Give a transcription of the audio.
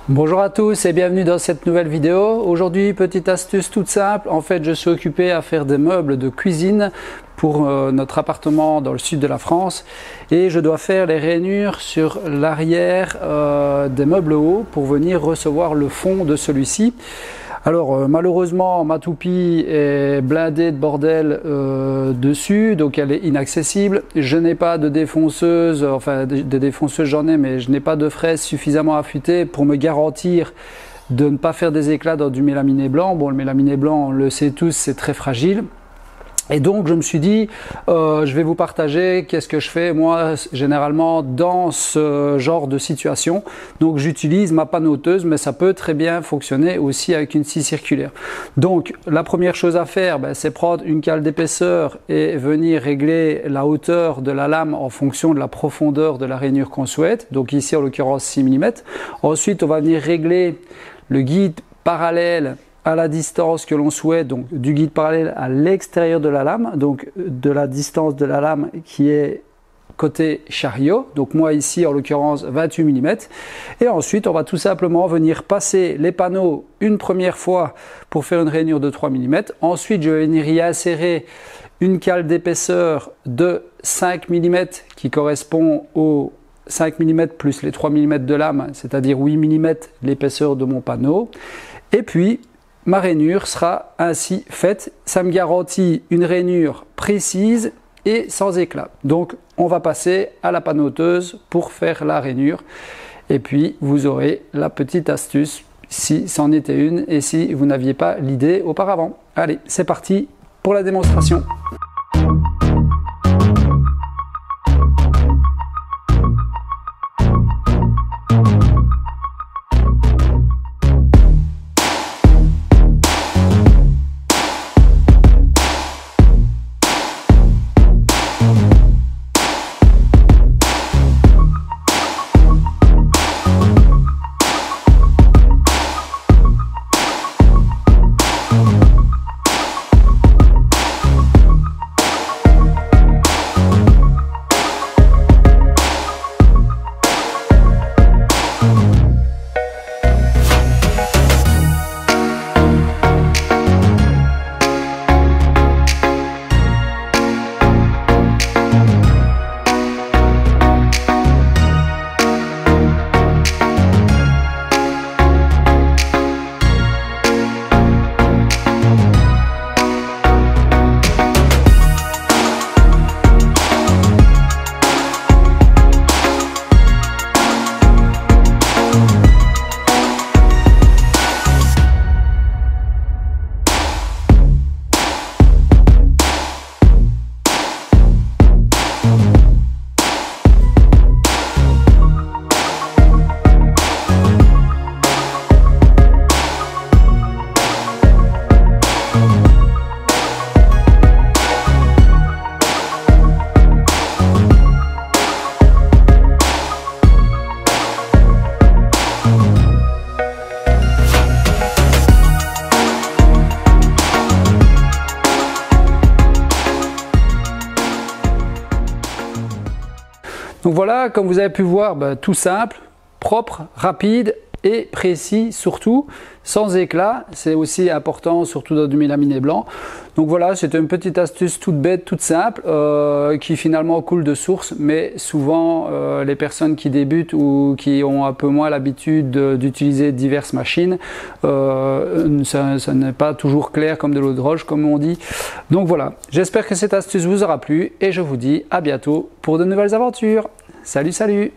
Bonjour à tous et bienvenue dans cette nouvelle vidéo. Aujourd'hui, petite astuce toute simple. En fait, je suis occupé à faire des meubles de cuisine pour notre appartement dans le sud de la France et je dois faire les rainures sur l'arrière des meubles hauts pour venir recevoir le fond de celui-ci. Alors malheureusement ma toupie est blindée de bordel dessus, donc elle est inaccessible. Je n'ai pas de défonceuse, enfin des défonceuses j'en ai, mais je n'ai pas de fraises suffisamment affûtées pour me garantir de ne pas faire des éclats dans du mélaminé blanc. Bon, le mélaminé blanc, on le sait tous, c'est très fragile. Et donc je me suis dit, je vais vous partager qu'est-ce que je fais moi généralement dans ce genre de situation. Donc j'utilise ma panneauteuse, mais ça peut très bien fonctionner aussi avec une scie circulaire. Donc la première chose à faire, c'est prendre une cale d'épaisseur et venir régler la hauteur de la lame en fonction de la profondeur de la rainure qu'on souhaite. Donc ici en l'occurrence 6 mm. Ensuite on va venir régler le guide parallèle à la distance que l'on souhaite, donc du guide parallèle à l'extérieur de la lame, donc de la distance de la lame qui est côté chariot, donc moi ici en l'occurrence 28 mm. Et ensuite on va tout simplement venir passer les panneaux une première fois pour faire une rainure de 3 mm. Ensuite je vais venir y insérer une cale d'épaisseur de 5 mm qui correspond au 5 mm plus les 3 mm de lame, c'est-à-dire 8 mm l'épaisseur de mon panneau. Et puis ma rainure sera ainsi faite. Ça me garantit une rainure précise et sans éclat. Donc on va passer à la panneauteuse pour faire la rainure. Et puis vous aurez la petite astuce si c'en était une et si vous n'aviez pas l'idée auparavant. Allez, c'est parti pour la démonstration. Donc voilà, comme vous avez pu voir, tout simple, propre, rapide et précis surtout, sans éclat. C'est aussi important, surtout dans du mélaminé blanc. Donc voilà, c'était une petite astuce toute bête, toute simple, qui finalement coule de source, mais souvent les personnes qui débutent ou qui ont un peu moins l'habitude d'utiliser diverses machines, ça n'est pas toujours clair comme de l'eau de roche, comme on dit. Donc voilà, j'espère que cette astuce vous aura plu et je vous dis à bientôt pour de nouvelles aventures. Salut, salut!